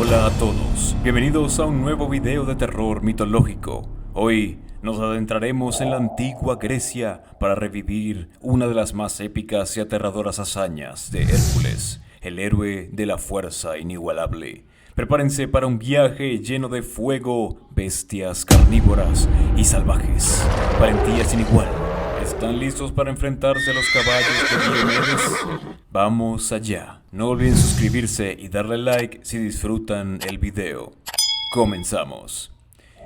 Hola a todos, bienvenidos a un nuevo video de terror mitológico. Hoy nos adentraremos en la antigua Grecia para revivir una de las más épicas y aterradoras hazañas de Hércules, el héroe de la fuerza inigualable. Prepárense para un viaje lleno de fuego, bestias carnívoras y salvajes. Valentía sin igual. ¿Están listos para enfrentarse a los caballos de Diomedes? Vamos allá. No olviden suscribirse y darle like si disfrutan el video. Comenzamos.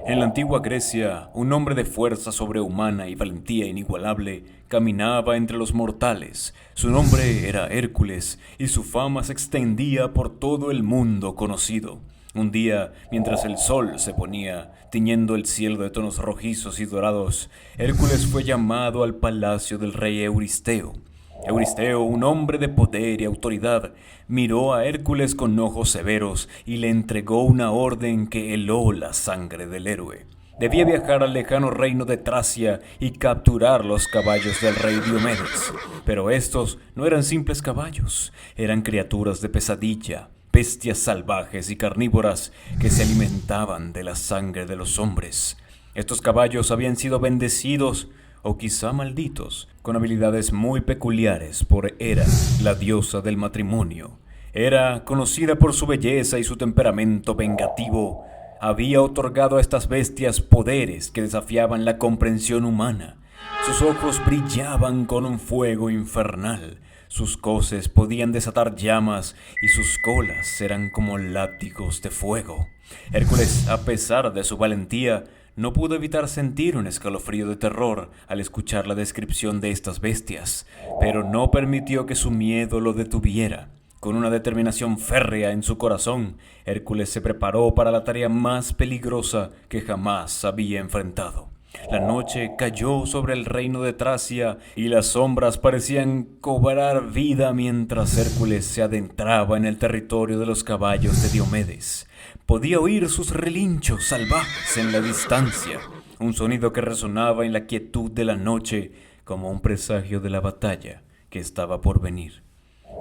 En la antigua Grecia, un hombre de fuerza sobrehumana y valentía inigualable caminaba entre los mortales. Su nombre era Hércules y su fama se extendía por todo el mundo conocido. Un día, mientras el sol se ponía, tiñendo el cielo de tonos rojizos y dorados, Hércules fue llamado al palacio del rey Euristeo. Euristeo, un hombre de poder y autoridad, miró a Hércules con ojos severos y le entregó una orden que heló la sangre del héroe. Debía viajar al lejano reino de Tracia y capturar los caballos del rey Diomedes. Pero estos no eran simples caballos, eran criaturas de pesadilla, bestias salvajes y carnívoras que se alimentaban de la sangre de los hombres. Estos caballos habían sido bendecidos, o quizá malditos, con habilidades muy peculiares por Hera, la diosa del matrimonio. Hera, conocida por su belleza y su temperamento vengativo, había otorgado a estas bestias poderes que desafiaban la comprensión humana. Sus ojos brillaban con un fuego infernal, sus coces podían desatar llamas y sus colas eran como látigos de fuego. Hércules, a pesar de su valentía, no pudo evitar sentir un escalofrío de terror al escuchar la descripción de estas bestias, pero no permitió que su miedo lo detuviera. Con una determinación férrea en su corazón, Hércules se preparó para la tarea más peligrosa que jamás había enfrentado. La noche cayó sobre el reino de Tracia y las sombras parecían cobrar vida mientras Hércules se adentraba en el territorio de los caballos de Diomedes. Podía oír sus relinchos salvajes en la distancia, un sonido que resonaba en la quietud de la noche como un presagio de la batalla que estaba por venir.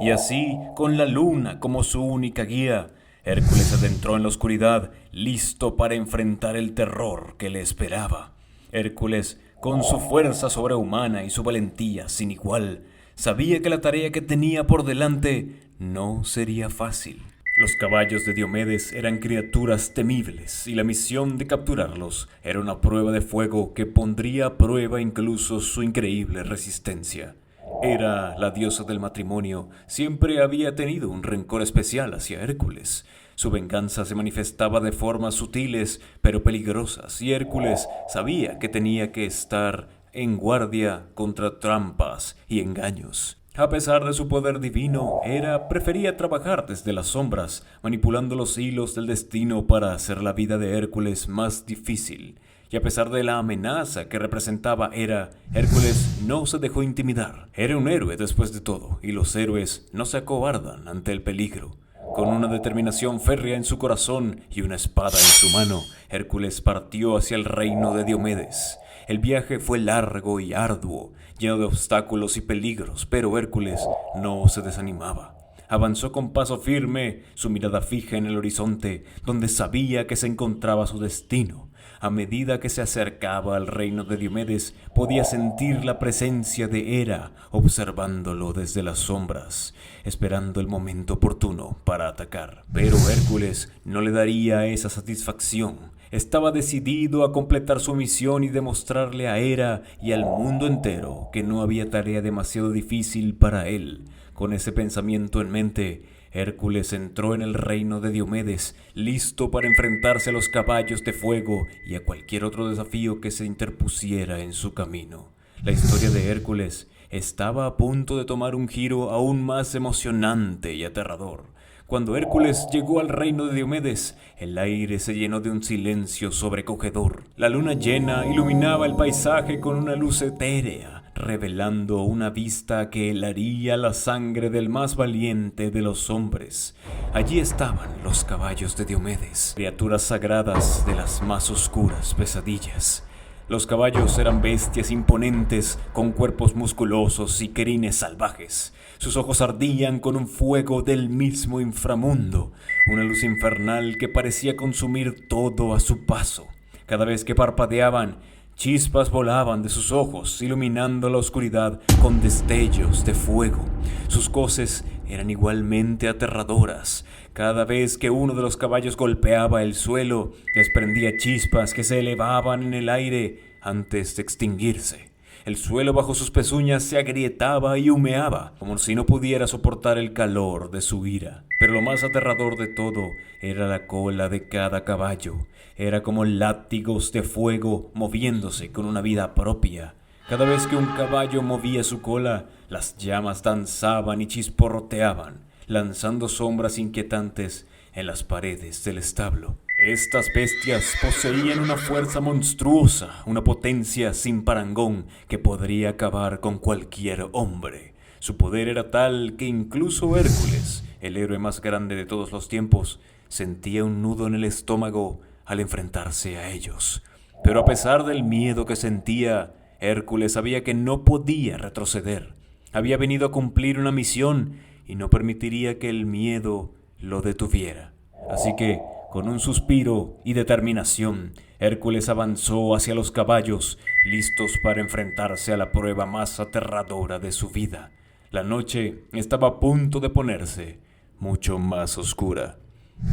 Y así, con la luna como su única guía, Hércules adentró en la oscuridad, listo para enfrentar el terror que le esperaba. Hércules, con su fuerza sobrehumana y su valentía sin igual, sabía que la tarea que tenía por delante no sería fácil. Los caballos de Diomedes eran criaturas temibles y la misión de capturarlos era una prueba de fuego que pondría a prueba incluso su increíble resistencia. Hera, la diosa del matrimonio, siempre había tenido un rencor especial hacia Hércules. Su venganza se manifestaba de formas sutiles pero peligrosas y Hércules sabía que tenía que estar en guardia contra trampas y engaños. A pesar de su poder divino, Hera prefería trabajar desde las sombras, manipulando los hilos del destino para hacer la vida de Hércules más difícil. Y a pesar de la amenaza que representaba Hera, Hércules no se dejó intimidar. Era un héroe después de todo, y los héroes no se acobardan ante el peligro. Con una determinación férrea en su corazón y una espada en su mano, Hércules partió hacia el reino de Diomedes. El viaje fue largo y arduo, lleno de obstáculos y peligros, pero Hércules no se desanimaba. Avanzó con paso firme, su mirada fija en el horizonte, donde sabía que se encontraba su destino. A medida que se acercaba al reino de Diomedes, podía sentir la presencia de Hera, observándolo desde las sombras, esperando el momento oportuno para atacar. Pero Hércules no le daría esa satisfacción. Estaba decidido a completar su misión y demostrarle a Hera y al mundo entero que no había tarea demasiado difícil para él. Con ese pensamiento en mente, Hércules entró en el reino de Diomedes, listo para enfrentarse a los caballos de fuego y a cualquier otro desafío que se interpusiera en su camino. La historia de Hércules estaba a punto de tomar un giro aún más emocionante y aterrador. Cuando Hércules llegó al reino de Diomedes, el aire se llenó de un silencio sobrecogedor. La luna llena iluminaba el paisaje con una luz etérea, revelando una vista que helaría la sangre del más valiente de los hombres. Allí estaban los caballos de Diomedes, criaturas sagradas de las más oscuras pesadillas. Los caballos eran bestias imponentes, con cuerpos musculosos y crines salvajes. Sus ojos ardían con un fuego del mismo inframundo, una luz infernal que parecía consumir todo a su paso. Cada vez que parpadeaban, chispas volaban de sus ojos, iluminando la oscuridad con destellos de fuego. Sus coces eran igualmente aterradoras. Cada vez que uno de los caballos golpeaba el suelo, desprendía chispas que se elevaban en el aire antes de extinguirse. El suelo bajo sus pezuñas se agrietaba y humeaba, como si no pudiera soportar el calor de su ira. Pero lo más aterrador de todo era la cola de cada caballo. Era como látigos de fuego moviéndose con una vida propia. Cada vez que un caballo movía su cola, las llamas danzaban y chisporroteaban, lanzando sombras inquietantes en las paredes del establo. Estas bestias poseían una fuerza monstruosa, una potencia sin parangón que podría acabar con cualquier hombre. Su poder era tal que incluso Hércules, el héroe más grande de todos los tiempos, sentía un nudo en el estómago al enfrentarse a ellos. Pero a pesar del miedo que sentía, Hércules sabía que no podía retroceder. Había venido a cumplir una misión y no permitiría que el miedo lo detuviera. Así que, con un suspiro y determinación, Hércules avanzó hacia los caballos, listos para enfrentarse a la prueba más aterradora de su vida. La noche estaba a punto de ponerse mucho más oscura.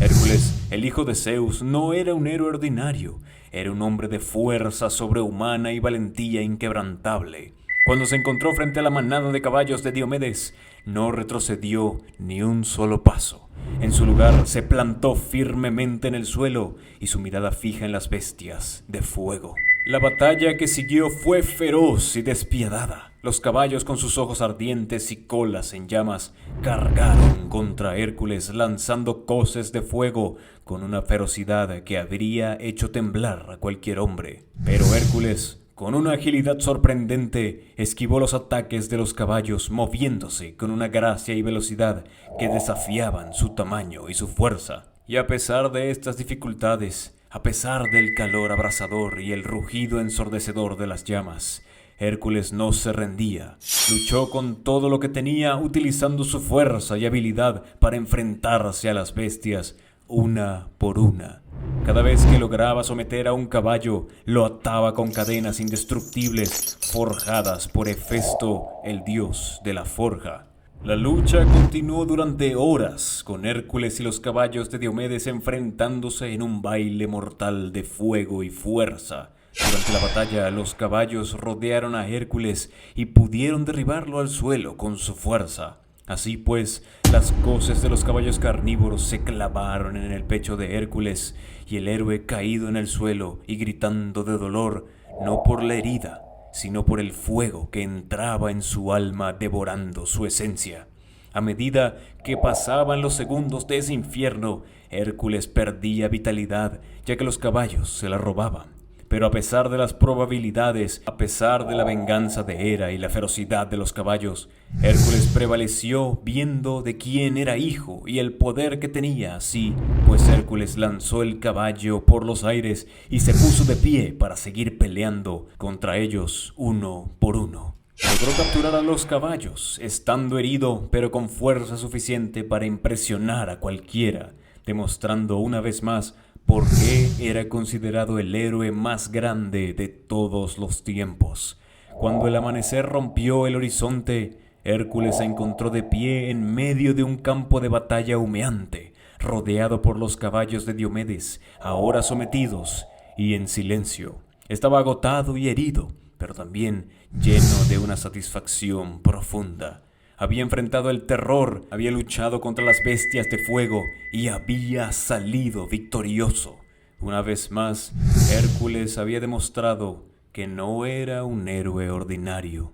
Hércules, el hijo de Zeus, no era un héroe ordinario, era un hombre de fuerza sobrehumana y valentía inquebrantable. Cuando se encontró frente a la manada de caballos de Diomedes, no retrocedió ni un solo paso. En su lugar se plantó firmemente en el suelo y su mirada fija en las bestias de fuego. La batalla que siguió fue feroz y despiadada. Los caballos, con sus ojos ardientes y colas en llamas, cargaron contra Hércules lanzando coces de fuego con una ferocidad que habría hecho temblar a cualquier hombre. Pero Hércules, con una agilidad sorprendente, esquivó los ataques de los caballos, moviéndose con una gracia y velocidad que desafiaban su tamaño y su fuerza. Y a pesar de estas dificultades, a pesar del calor abrasador y el rugido ensordecedor de las llamas, Hércules no se rendía. Luchó con todo lo que tenía, utilizando su fuerza y habilidad para enfrentarse a las bestias, una por una. Cada vez que lograba someter a un caballo, lo ataba con cadenas indestructibles forjadas por Hefesto, el dios de la forja. La lucha continuó durante horas, con Hércules y los caballos de Diomedes enfrentándose en un baile mortal de fuego y fuerza. Durante la batalla, los caballos rodearon a Hércules y pudieron derribarlo al suelo con su fuerza. Así pues, las coces de los caballos carnívoros se clavaron en el pecho de Hércules, y el héroe, caído en el suelo y gritando de dolor, no por la herida, sino por el fuego que entraba en su alma devorando su esencia. A medida que pasaban los segundos de ese infierno, Hércules perdía vitalidad, ya que los caballos se la robaban. Pero a pesar de las probabilidades, a pesar de la venganza de Hera y la ferocidad de los caballos, Hércules prevaleció viendo de quién era hijo y el poder que tenía. Así, pues Hércules lanzó el caballo por los aires y se puso de pie para seguir peleando contra ellos uno por uno. Logró capturar a los caballos, estando herido, pero con fuerza suficiente para impresionar a cualquiera, demostrando una vez más por qué era considerado el héroe más grande de todos los tiempos. Cuando el amanecer rompió el horizonte, Hércules se encontró de pie en medio de un campo de batalla humeante, rodeado por los caballos de Diomedes, ahora sometidos y en silencio. Estaba agotado y herido, pero también lleno de una satisfacción profunda. Había enfrentado el terror, había luchado contra las bestias de fuego y había salido victorioso. Una vez más, Hércules había demostrado que no era un héroe ordinario.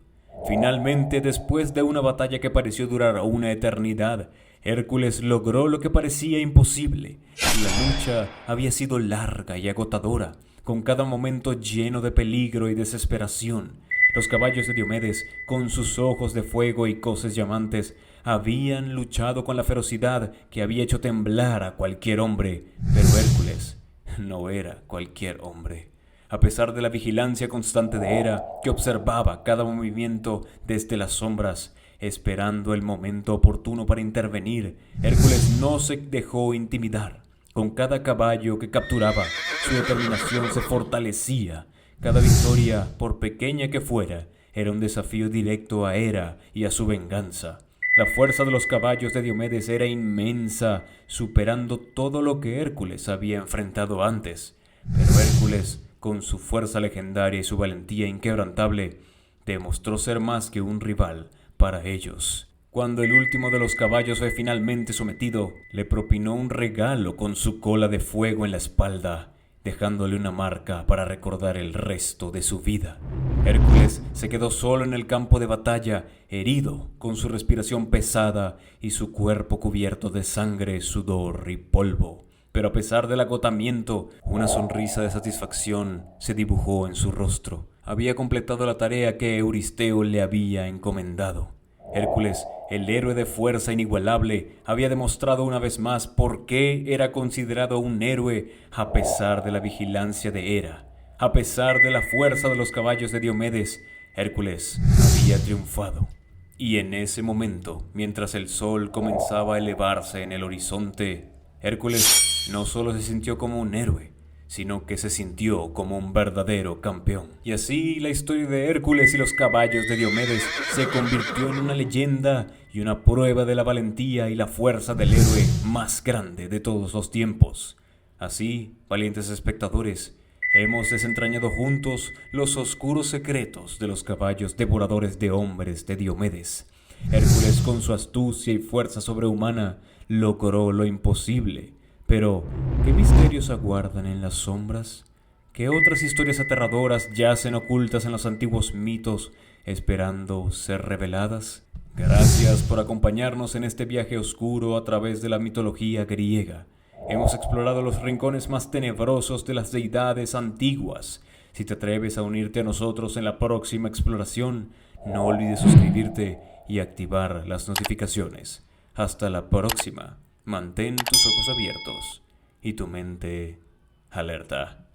Finalmente, después de una batalla que pareció durar una eternidad, Hércules logró lo que parecía imposible. La lucha había sido larga y agotadora, con cada momento lleno de peligro y desesperación. Los caballos de Diomedes, con sus ojos de fuego y coces llamantes, habían luchado con la ferocidad que había hecho temblar a cualquier hombre, pero Hércules no era cualquier hombre. A pesar de la vigilancia constante de Hera, que observaba cada movimiento desde las sombras, esperando el momento oportuno para intervenir, Hércules no se dejó intimidar. Con cada caballo que capturaba, su determinación se fortalecía. Cada victoria, por pequeña que fuera, era un desafío directo a Hera y a su venganza. La fuerza de los caballos de Diomedes era inmensa, superando todo lo que Hércules había enfrentado antes. Pero Hércules, con su fuerza legendaria y su valentía inquebrantable, demostró ser más que un rival para ellos. Cuando el último de los caballos fue finalmente sometido, le propinó un regalo con su cola de fuego en la espalda, dejándole una marca para recordar el resto de su vida. Hércules se quedó solo en el campo de batalla, herido, con su respiración pesada y su cuerpo cubierto de sangre, sudor y polvo. Pero a pesar del agotamiento, una sonrisa de satisfacción se dibujó en su rostro. Había completado la tarea que Euristeo le había encomendado. Hércules, el héroe de fuerza inigualable, había demostrado una vez más por qué era considerado un héroe a pesar de la vigilancia de Hera. A pesar de la fuerza de los caballos de Diomedes, Hércules había triunfado. Y en ese momento, mientras el sol comenzaba a elevarse en el horizonte, Hércules no solo se sintió como un héroe, sino que se sintió como un verdadero campeón. Y así la historia de Hércules y los caballos de Diomedes se convirtió en una leyenda y una prueba de la valentía y la fuerza del héroe más grande de todos los tiempos. Así, valientes espectadores, hemos desentrañado juntos los oscuros secretos de los caballos devoradores de hombres de Diomedes. Hércules, con su astucia y fuerza sobrehumana, logró lo imposible. Pero, ¿qué misterios aguardan en las sombras? ¿Qué otras historias aterradoras yacen ocultas en los antiguos mitos, esperando ser reveladas? Gracias por acompañarnos en este viaje oscuro a través de la mitología griega. Hemos explorado los rincones más tenebrosos de las deidades antiguas. Si te atreves a unirte a nosotros en la próxima exploración, no olvides suscribirte y activar las notificaciones. Hasta la próxima. Mantén tus ojos abiertos y tu mente alerta.